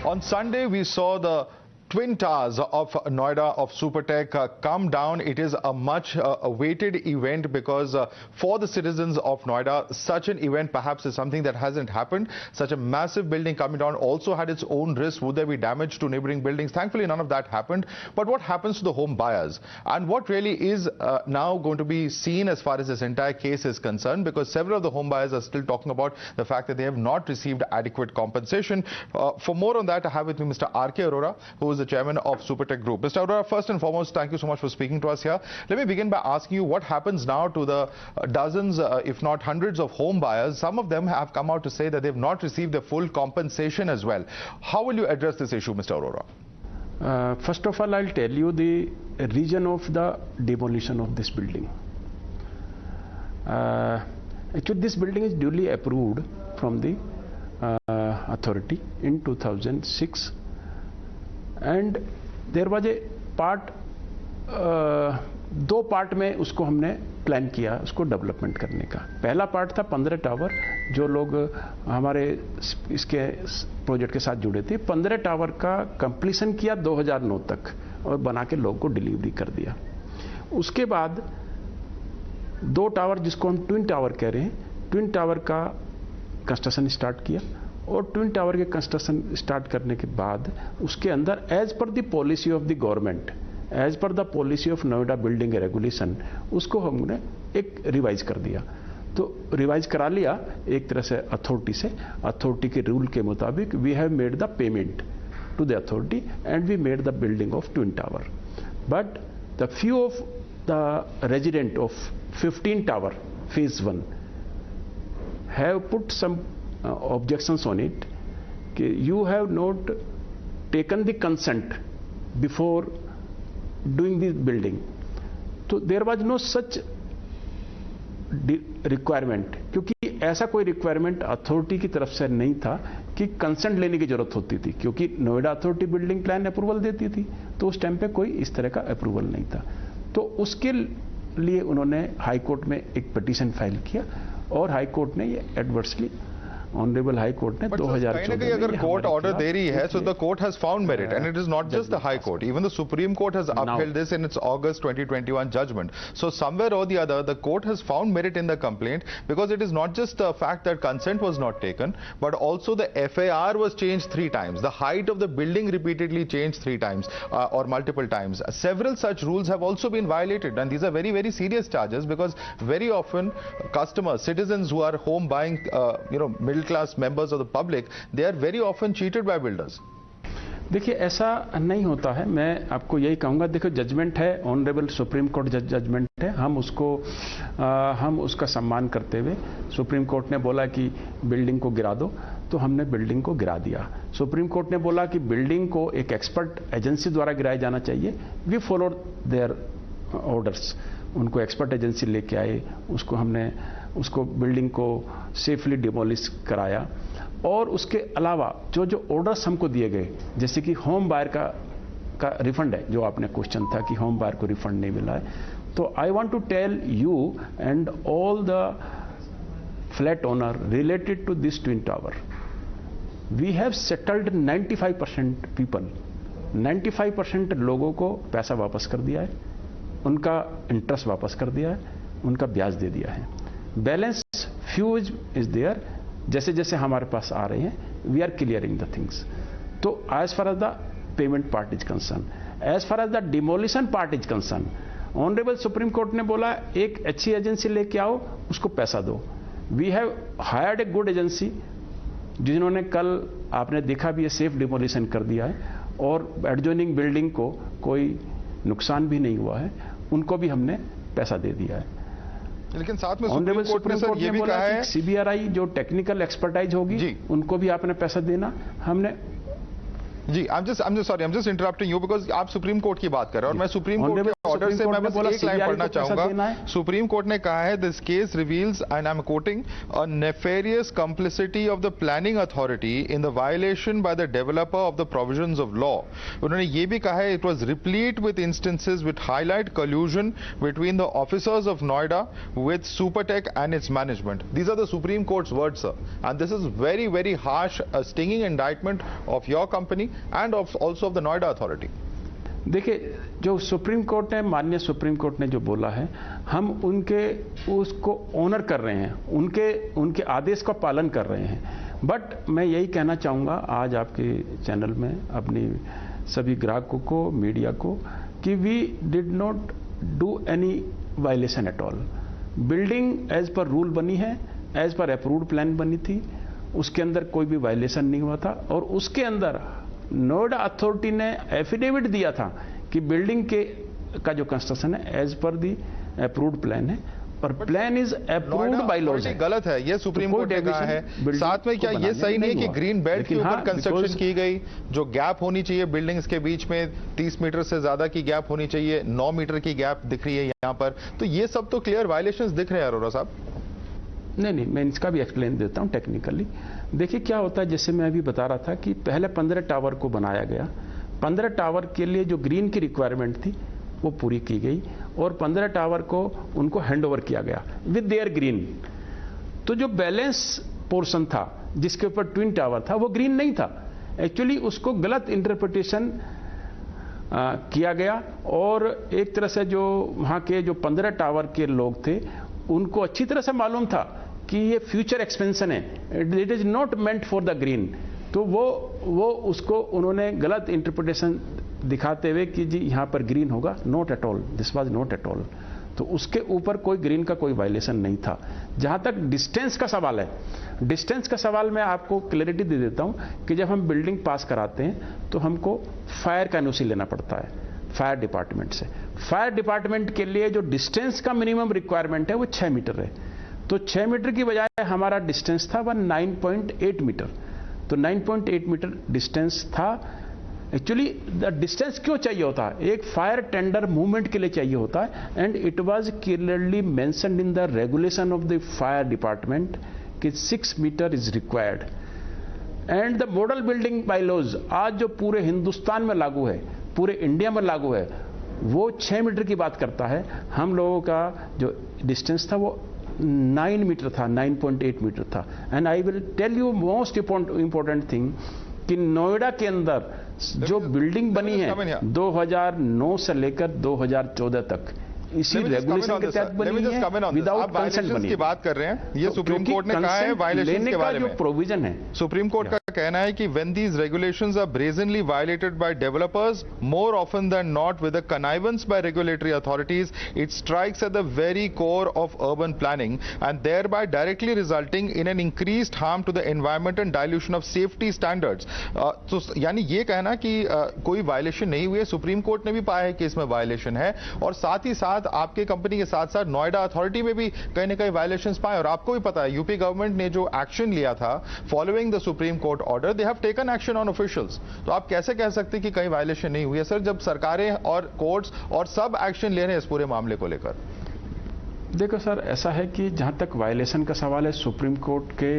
On Sunday, we saw the Twin Towers of Noida of Supertech come down. It is a much awaited event because for the citizens of Noida, such an event perhaps is something that hasn't happened. Such a massive building coming down also had its own risks. Would there be damage to neighboring buildings? Thankfully, none of that happened. But what happens to the home buyers? And what really is now going to be seen as far as this entire case is concerned? Because several of the home buyers are still talking about the fact that they have not received adequate compensation. For more on that, I have with me Mr. R.K. Arora, who is the chairman of Supertech Group. Mr. Arora, first and foremost, thank you so much for speaking to us here. Let me begin by asking you what happens now to the dozens, if not hundreds of home buyers. Some of them have come out to say that they've not received the full compensation as well. How will you address this issue, Mr. Arora? First of all, I'll tell you the reason of the demolition of this building. Actually, this building is duly approved from the authority in 2006. And there was a part, दो part में उसको हमने plan किया उसको development करने का। पहला part था 15 टावर, जो लोग हमारे इसके प्रोजेक्ट के साथ जुड़े थे। 15 टावर का कंप्लीशन किया 2009 तक और बना के लोग को डिलीवरी कर दिया। उसके बाद 2 टावर जिसको हम ट्विन टावर कह रहे हैं, ट्विन टावर का कंस्ट्रक्शन स्टार्ट किया और ट्विन टावर के कंस्ट्रक्शन स्टार्ट करने के बाद उसके अंदर as per the policy of the government, as per the policy of Noida building regulation, उसको हमने एक रिवाइज कर दिया। तो रिवाइज करा लिया एक तरह से अथॉरिटी से। अथॉरिटी के रूल के मुताबिक we have made the payment to the authority and we made the building of twin tower. But the few of the resident of 15 tower phase 1 have put some objections on it. You have not taken the consent before doing this building. So there was no such requirement, क्योंकि ऐसा कोई requirement authority की तरफ से नहीं था कि consent लेने की जरूरत होती थी, क्योंकि Noida authority building plan approval देती थी। तो उस टाइम पे कोई इस तरह का अप्रूवल नहीं था। तो उसके लिए उन्होंने हाई कोर्ट में एक पिटीशन फाइल किया और हाई कोर्ट ने ये एडवर्सली ऑनरेबल हाई कोर्ट ने 2014 में अगर कोर्ट ऑर्डर दे रही है, so the court has found merit, and it is not just the high court, even the Supreme Court has upheld this in its August 2021 judgment. So somewhere or the other the court has found merit in the complaint, because it is not just the fact that consent was not taken, but also the FAR was changed 3 times, the height of the building repeatedly changed 3 times or multiple times. Several such rules have also been violated, and these are very, very serious charges, because very often customers, citizens who are home buying, middle class members of the public, they are very often cheated by builders. देखिए, ऐसा नहीं होता है। मैं आपको यही कहूंगा, देखो जजमेंट है, ऑनरेबल सुप्रीम कोर्ट जजमेंट है, हम उसका सम्मान करते हुए, सुप्रीम कोर्ट ने बोला कि बिल्डिंग को गिरा दो, तो हमने बिल्डिंग को गिरा दिया। सुप्रीम कोर्ट ने बोला कि बिल्डिंग को एक एक्सपर्ट एजेंसी द्वारा गिराया जाना चाहिए, वी फॉलो देयर ऑर्डर्स। उनको एक्सपर्ट एजेंसी लेके आए, उसको बिल्डिंग को सेफली डिमोलिश कराया। और उसके अलावा जो ऑर्डर्स हमको दिए गए, जैसे कि होम बायर का रिफंड है, जो आपने क्वेश्चन था कि होम बायर को रिफंड नहीं मिला है, तो I want to tell you and all the flat owner related to this twin tower, we have settled 95% people, 95% लोगों को पैसा वापस कर दिया है, उनका इंटरेस्ट वापस कर दिया है, उनका ब्याज दे दिया है। बैलेंस फ्यू इज देयर, जैसे जैसे हमारे पास आ रहे हैं we are clearing the things. तो as far as the payment part is concerned, as far as the demolition part is concerned, honourable supreme court ने बोला एक अच्छी एजेंसी लेके आओ, उसको पैसा दो। We have hired a good agency, जिन्होंने कल आपने देखा भी है सेफ डिमोलिशन कर दिया है और एडजॉइनिंग बिल्डिंग को कोई नुकसान भी नहीं हुआ है, उनको भी हमने पैसा दे दिया है। लेकिन साथ में सुप्रीम कोर्ट ने सर ये भी कहा है सीबीआरआई जो टेक्निकल एक्सपर्टाइज होगी उनको भी आपने पैसा देना। हमने जी, I'm just interrupting you because आप सुप्रीम कोर्ट की बात कर रहे हैं और मैं सुप्रीम कोर्ट के ऑर्डर से मैं बस एक लाइन पढ़ना चाहूंगा। सुप्रीम कोर्ट ने कहा है this case reveals and I am quoting a nefarious complicity of the planning authority in the violation by the developer of the provisions of law. उन्होंने ये भी कहा है it was replete with instances with highlight collusion between the officers of Noida with Supertech and its management. These are the Supreme Court's words, sir, and this is very, very harsh, stinging indictment of your company and also of the Noida authority. देखिए, जो supreme court ने, माननीय supreme court ने जो बोला है, हम उसको ऑनर कर रहे हैं, उनके आदेश का पालन कर रहे हैं। बट मैं यही कहना चाहूँगा आज आपके चैनल में अपनी सभी ग्राहकों को, मीडिया को, कि we did not do any violation at all. Building as per rule बनी है, एज पर अप्रूव्ड प्लान बनी थी, उसके अंदर कोई भी वायलेशन नहीं हुआ था। और उसके अंदर नोएडा अथॉरिटी ने एफिडेविट दिया था कि बिल्डिंग का जो कंस्ट्रक्शन है एज पर दी अप्रूव्ड प्लान है और plan is approved by laws. गलत है ये सुप्रीम कोर्ट ने कहा है। साथ में क्या ये सही नहीं है कि ग्रीन बेल्ट के ऊपर कंस्ट्रक्शन की गई, जो गैप होनी चाहिए बिल्डिंग्स के बीच में 30 मीटर से ज्यादा की गैप होनी चाहिए, 9 मीटर की गैप दिख रही है यहाँ पर, तो ये सब तो क्लियर वायलेशंस दिख रहे हैं अरोड़ा साहब। नहीं, मैं इसका भी एक्सप्लेन देता हूं टेक्निकली। देखिए क्या होता है, जैसे मैं अभी बता रहा था कि पहले 15 टावर को बनाया गया, 15 टावर के लिए जो ग्रीन की रिक्वायरमेंट थी वो पूरी की गई और 15 टावर को उनको हैंडओवर किया गया विद देयर ग्रीन। तो जो बैलेंस पोर्शन था जिसके ऊपर ट्विन टावर था वो ग्रीन नहीं था, एक्चुअली उसको गलत इंटरप्रिटेशन किया गया और एक तरह से जो वहाँ के जो 15 टावर के लोग थे उनको अच्छी तरह से मालूम था कि ये फ्यूचर एक्सपेंशन है, it is not meant for the green. तो वो उसको उन्होंने गलत इंटरप्रिटेशन दिखाते हुए कि जी यहाँ पर ग्रीन होगा, not at all, this was not at all. तो उसके ऊपर कोई ग्रीन का कोई वायलेशन नहीं था। जहाँ तक डिस्टेंस का सवाल है, डिस्टेंस का सवाल मैं आपको क्लैरिटी दे देता हूँ कि जब हम बिल्डिंग पास कराते हैं तो हमको फायर का एनओसी लेना पड़ता है फायर डिपार्टमेंट से। फायर डिपार्टमेंट के लिए जो डिस्टेंस का मिनिमम रिक्वायरमेंट है वो 6 मीटर है। तो 6 मीटर की बजाय हमारा डिस्टेंस था 9.8 मीटर। तो 9.8 मीटर डिस्टेंस था। एक्चुअली द डिस्टेंस क्यों चाहिए होता है, एक फायर टेंडर मूवमेंट के लिए चाहिए होता है and it was clearly mentioned in the regulation of the fire department कि 6 metre is required. And the model building bylaws आज जो पूरे हिंदुस्तान में लागू है, पूरे इंडिया में लागू है, वो 6 मीटर की बात करता है। हम लोगों का जो डिस्टेंस था वो 9 मीटर था, 9.8 मीटर था। And I will tell you most important thing कि नोएडा के अंदर जो बिल्डिंग बनी है 2009 से लेकर 2014 तक इसी रेगुलेशन के तहत बनी है, विदाउट कंसेंट बनी। की बात कर रहे हैं, ये सुप्रीम कोर्ट ने कहा है वायलेशन के बारे में। प्रोविजन है सुप्रीम कोर्ट का कहना है कि when these regulations are brazenly violated by developers, more often than not with a connivance by regulatory authorities, it strikes at the very core of urban planning and thereby directly resulting in an increased harm to the environment and dilution of safety standards. तो यानी ये कहना कि कोई violation नहीं हुई है, supreme court ने भी पाया है कि इसमें वायलेशन है और साथ ही साथ आपके कंपनी के साथ साथ नोएडा अथॉरिटी में भी कहीं ना कहीं वायलेशंस पाए। और आपको भी पता है यूपी गवर्नमेंट ने जो एक्शन लिया था following the supreme court order, they have taken action on officials. तो आप कैसे कह सकते हैं कि कहीं वायलेशन नहीं हुई है सर, जब सरकारें और कोर्ट्स और सब एक्शन ले रहे हैं इस पूरे मामले को लेकर? देखो सर, ऐसा है कि जहां तक वायलेशन का सवाल है, सुप्रीम कोर्ट के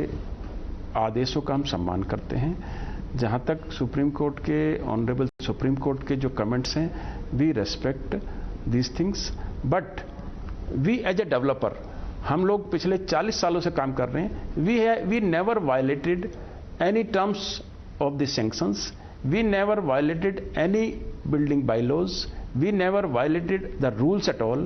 आदेशों का हम सम्मान करते हैं। जहां तक सुप्रीम कोर्ट के ऑनरेबल सुप्रीम कोर्ट के जो कमेंट्स हैं, we respect these things, but we as a developer, हम लोग पिछले 40 सालों से काम कर रहे हैं। We never violated any terms of the sanctions, we never violated any building bylaws, we never violated the rules at all।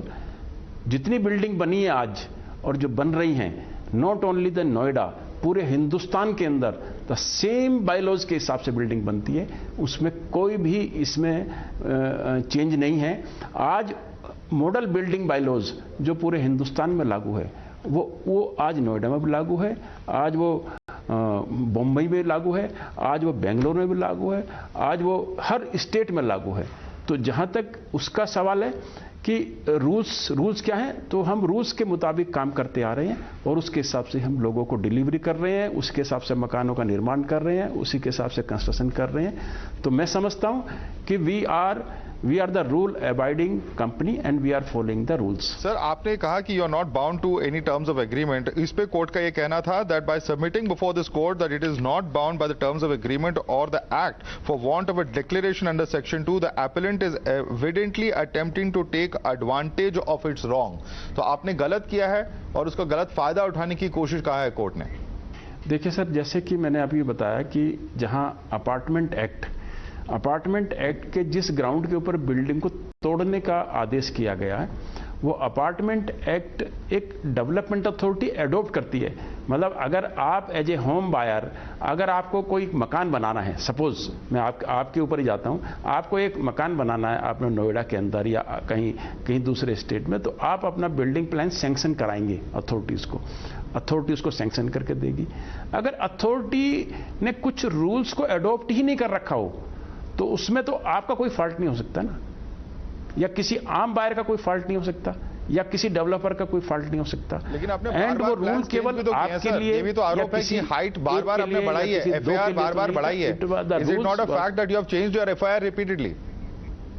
जितनी बिल्डिंग बनी है आज और जो बन रही हैं, नॉट ओनली द नोएडा, पूरे हिंदुस्तान के अंदर द सेम बायलॉज के हिसाब से बिल्डिंग बनती है, उसमें कोई भी इसमें चेंज नहीं है। आज मॉडल बिल्डिंग बायलॉज जो पूरे हिंदुस्तान में लागू है वो आज नोएडा में भी लागू है, आज वो बम्बई में लागू है, आज वो बेंगलोर में भी लागू है, आज वो हर स्टेट में लागू है। तो जहां तक उसका सवाल है कि रूल्स क्या हैं, तो हम रूल्स के मुताबिक काम करते आ रहे हैं और उसके हिसाब से हम लोगों को डिलीवरी कर रहे हैं, उसके हिसाब से मकानों का निर्माण कर रहे हैं, उसी के हिसाब से कंस्ट्रक्शन कर रहे हैं। तो मैं समझता हूं कि we are the rule abiding company and we are following the rules. Sir, आपने कहा कि you are not bound to any terms of agreement. इस पे कोर्ट का ये कहना था that by submitting before this court that it is not bound by the terms of agreement और the act for want of a declaration under section 2 the appellant is evidently attempting to take advantage of its wrong. तो आपने गलत किया है और उसका गलत फायदा उठाने की कोशिश कहा है कोर्ट ने। देखिए सर, जैसे कि मैंने अभी बताया कि जहां अपार्टमेंट एक्ट के जिस ग्राउंड के ऊपर बिल्डिंग को तोड़ने का आदेश किया गया है, वो अपार्टमेंट एक्ट एक डेवलपमेंट अथॉरिटी एडॉप्ट करती है। मतलब अगर आप एज ए होम बायर, अगर आपको कोई मकान बनाना है, सपोज मैं आपके ऊपर ही जाता हूं, आपको एक मकान बनाना है आपने नोएडा के अंदर या कहीं दूसरे स्टेट में, तो आप अपना बिल्डिंग प्लान सैंक्शन कराएंगे अथॉरिटीज को, अथॉरिटी उसको सैंक्शन करके देगी। अगर अथॉरिटी ने कुछ रूल्स को एडॉप्ट ही नहीं कर रखा हो तो उसमें तो आपका कोई फॉल्ट नहीं हो सकता ना, या किसी आम बायर का कोई फॉल्ट नहीं हो सकता, या किसी डेवलपर का कोई फॉल्ट नहीं हो सकता। लेकिन आपने एंड वो रूल केवल आपके लिए, ये भी तो आरोप है कि हाइट बार-बार आपने बढ़ाई है, एफआईआर बार-बार बढ़ाई है। Is it not a fact that you have changed your FIR repeatedly?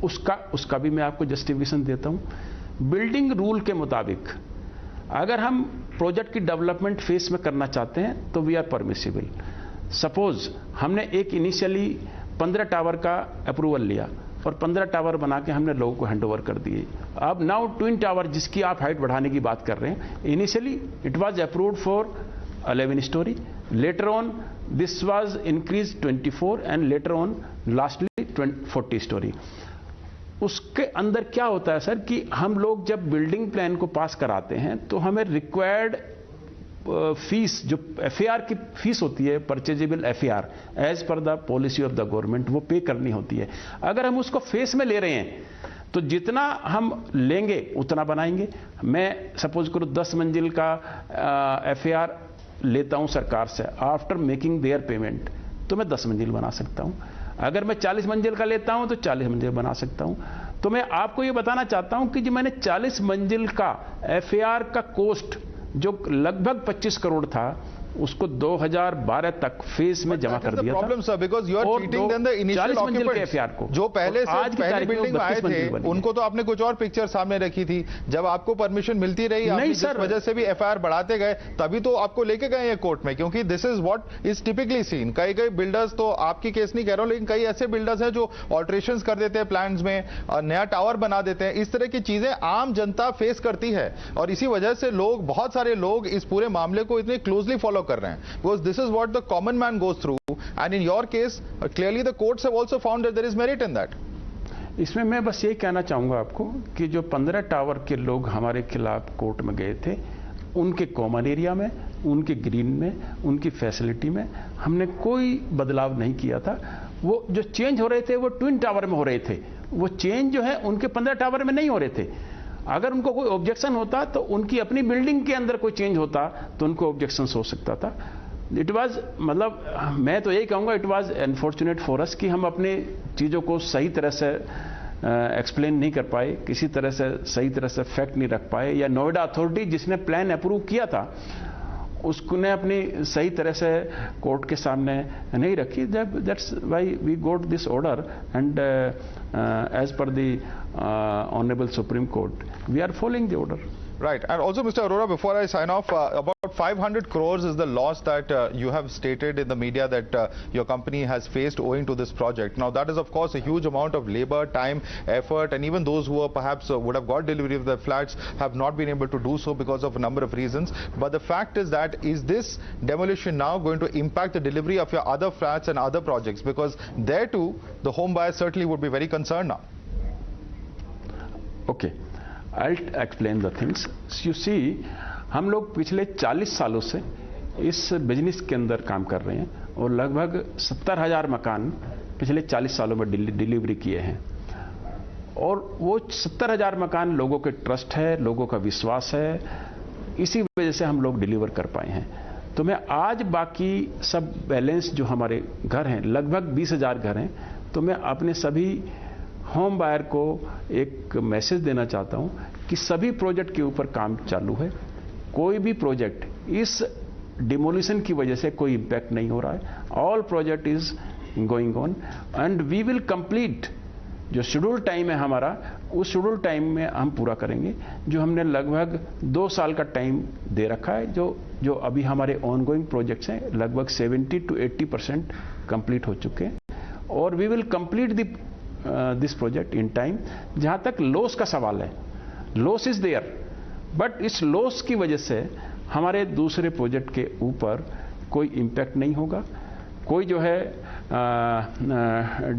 उसका भी मैं आपको जस्टिफिकेशन देता हूं। बिल्डिंग रूल के मुताबिक अगर हम प्रोजेक्ट की डेवलपमेंट फेज में करना चाहते हैं तो वी आर परमिसिबल। सपोज हमने एक इनिशियली 15 टावर का अप्रूवल लिया और 15 टावर बना के हमने लोगों को हैंड ओवर कर दिए। अब नाउ ट्विन टावर जिसकी आप हाइट बढ़ाने की बात कर रहे हैं, initially it was approved for 11 story, later on this was increase 24 and later on lastly 40 story. उसके अंदर क्या होता है सर कि हम लोग जब बिल्डिंग प्लान को पास कराते हैं तो हमें रिक्वायर्ड फीस, जो एफआईआर की फीस होती है, purchasable FIR as per the policy of the government, वो पे करनी होती है। अगर हम उसको फेस में ले रहे हैं तो जितना हम लेंगे उतना बनाएंगे। मैं सपोज करो 10 मंजिल का एफआईआर लेता हूं सरकार से, आफ्टर मेकिंग देयर पेमेंट, तो मैं 10 मंजिल बना सकता हूं। अगर मैं 40 मंजिल का लेता हूं तो 40 मंजिल बना सकता हूं। तो मैं आपको यह बताना चाहता हूं कि जो मैंने 40 मंजिल का एफआईआर का कॉस्ट जो लगभग 25 करोड़ था, उसको 2012 तक फेज में जमा कर दिया problem sir, because you are treating them the initial occupants को जो पहले से पहली बिल्डिंग में आए थे, उनको तो आपने कुछ और पिक्चर सामने रखी थी। जब आपको परमिशन मिलती रही, आप इस वजह से भी एफआईआर बढ़ाते गए, तभी तो आपको लेके गए हैं कोर्ट में, क्योंकि this is what is typically seen. कई बिल्डर्स, तो आपकी केस नहीं कह रहा हूं, लेकिन कई ऐसे बिल्डर्स हैं जो ऑल्टरेशन कर देते हैं प्लान्स में, नया टावर बना देते हैं। इस तरह की चीजें आम जनता फेस करती है और इसी वजह से लोग, बहुत सारे लोग इस पूरे मामले को इतने क्लोजली फॉलो कर रहे हैं, because this is what the common man goes through, and in your case clearly the courts have also found that there is merit in that. इसमें मैं बस यही कहना चाहूंगा आपको कि जो 15 टावर के लोग हमारे खिलाफ कोर्ट में गए थे, उनके कॉमन एरिया में, उनके ग्रीन में, उनकी फैसिलिटी में हमने कोई बदलाव नहीं किया था। वो जो चेंज हो रहे थे वो ट्विन टावर में हो रहे थे, वो चेंज जो है उनके 15 टावर में नहीं हो रहे थे। अगर उनको कोई ऑब्जेक्शन होता तो उनकी अपनी बिल्डिंग के अंदर कोई चेंज होता तो उनको ऑब्जेक्शन हो सकता था। इट वाज, मतलब मैं तो यही कहूंगा, it was unfortunate for us कि हम अपने चीज़ों को सही तरह से एक्सप्लेन नहीं कर पाए, किसी तरह से सही तरह से फैक्ट नहीं रख पाए, या नोएडा अथॉरिटी जिसने प्लान अप्रूव किया था उसने अपनी सही तरह से कोर्ट के सामने नहीं रखी। That's why we got this order and as per the honourable supreme Court we are following the order. Right. And also, Mr. Arora, before I sign off, about 500 crores is the loss that you have stated in the media that your company has faced owing to this project. Now, that is, of course, a huge amount of labor, time, effort, and even those who are perhaps would have got delivery of their flats have not been able to do so because of a number of reasons. But the fact is that, is this demolition now going to impact the delivery of your other flats and other projects? Because there too, the home buyers certainly would be very concerned now. Okay. I'll explain the things. You see, हम लोग पिछले 40 सालों से इस business के अंदर काम कर रहे हैं और लगभग 70,000 मकान पिछले 40 सालों में डिलीवरी किए हैं, और वो 70,000 मकान लोगों के ट्रस्ट है, लोगों का विश्वास है, इसी वजह से हम लोग डिलीवर कर पाए हैं। तो मैं आज बाकी सब बैलेंस जो हमारे घर हैं, लगभग 20,000 घर हैं, तो मैं अपने सभी होम बायर को एक मैसेज देना चाहता हूं कि सभी प्रोजेक्ट के ऊपर काम चालू है। कोई भी प्रोजेक्ट इस डिमोलिशन की वजह से कोई इंपैक्ट नहीं हो रहा है। All project is going on and we will complete. जो शेड्यूल टाइम है हमारा, उस शेड्यूल टाइम में हम पूरा करेंगे। जो हमने लगभग 2 साल का टाइम दे रखा है, जो अभी हमारे ऑनगोइंग प्रोजेक्ट्स हैं, लगभग 70 to 80% कंप्लीट हो चुके हैं और we will complete this project in time. जहां तक लॉस का सवाल है, लॉस इज देयर, बट इस लॉस की वजह से हमारे दूसरे प्रोजेक्ट के ऊपर कोई इंपैक्ट नहीं होगा। कोई जो है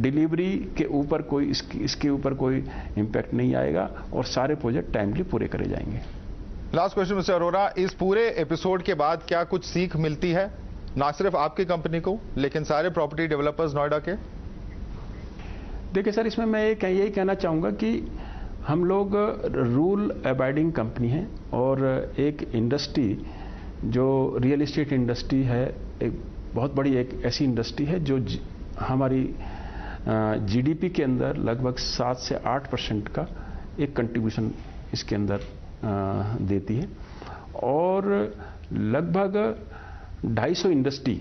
डिलीवरी के ऊपर कोई इसके ऊपर कोई इंपैक्ट नहीं आएगा और सारे प्रोजेक्ट टाइमली पूरे करे जाएंगे। लास्ट क्वेश्चन मिस्टर अरोड़ा, इस पूरे एपिसोड के बाद क्या कुछ सीख मिलती है, ना सिर्फ आपकी कंपनी को लेकिन सारे प्रॉपर्टी डेवलपर्स नोएडा के? देखिए सर, इसमें मैं यही कहना चाहूँगा कि हम लोग रूल अबाइडिंग कंपनी है और एक इंडस्ट्री जो रियल एस्टेट इंडस्ट्री है, एक बहुत बड़ी एक ऐसी इंडस्ट्री है जो हमारी जीडीपी के अंदर लगभग 7 से 8% का एक कंट्रीब्यूशन इसके अंदर देती है और लगभग 250 इंडस्ट्री,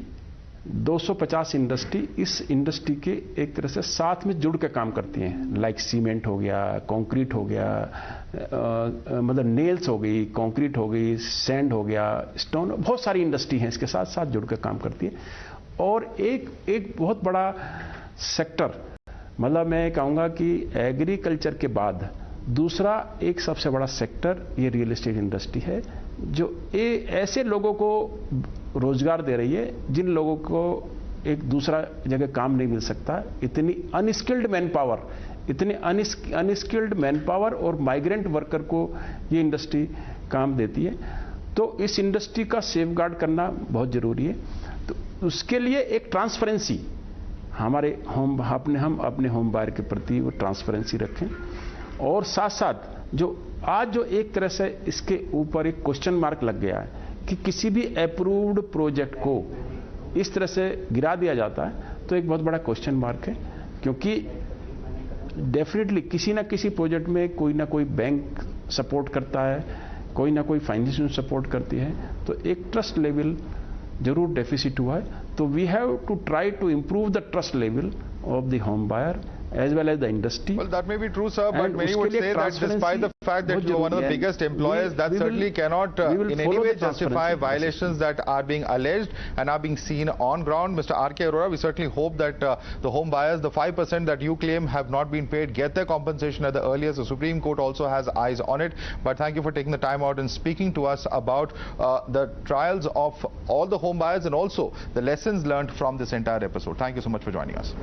250 इंडस्ट्री इस इंडस्ट्री के एक तरह से साथ में जुड़ के काम करती हैं। लाइक सीमेंट हो गया, कंक्रीट हो गया, मतलब नेल्स हो गई, कंक्रीट हो गई, सैंड हो गया, स्टोन, बहुत सारी इंडस्ट्री हैं इसके साथ साथ जुड़ के काम करती है। और एक बहुत बड़ा सेक्टर, मतलब मैं कहूँगा कि एग्रीकल्चर के बाद दूसरा एक सबसे बड़ा सेक्टर ये रियल एस्टेट इंडस्ट्री है, जो ऐसे लोगों को रोजगार दे रही है जिन लोगों को एक दूसरा जगह काम नहीं मिल सकता। इतनी अनस्किल्ड मैन पावर, इतने अनस्किल्ड मैन पावर और माइग्रेंट वर्कर को ये इंडस्ट्री काम देती है। तो इस इंडस्ट्री का सेफगार्ड करना बहुत जरूरी है। तो उसके लिए एक ट्रांसपेरेंसी हम अपने होम बायर के प्रति वो ट्रांसपेरेंसी रखें और साथ साथ जो एक तरह से इसके ऊपर एक क्वेश्चन मार्क लग गया है कि किसी भी अप्रूव्ड प्रोजेक्ट को इस तरह से गिरा दिया जाता है, तो एक बहुत बड़ा क्वेश्चन मार्क है। क्योंकि डेफिनेटली किसी ना किसी प्रोजेक्ट में कोई ना कोई बैंक सपोर्ट करता है, कोई ना कोई फाइनेंशियल सपोर्ट करती है, तो एक ट्रस्ट लेवल जरूर डेफिसिट हुआ है। तो we have to try to improve the trust level of the home buyer as well as the industry. Well, that may be true, sir, but many would say that despite the fact that you are one of the biggest employers, that certainly cannot in any way justify violations that are being alleged and are being seen on ground. Mr. R.K. Arora, we certainly hope that the home buyers, the 5% that you claim have not been paid, get their compensation at the earliest. The Supreme Court also has eyes on it. But thank you for taking the time out and speaking to us about the trials of all the home buyers and also the lessons learned from this entire episode. Thank you so much for joining us.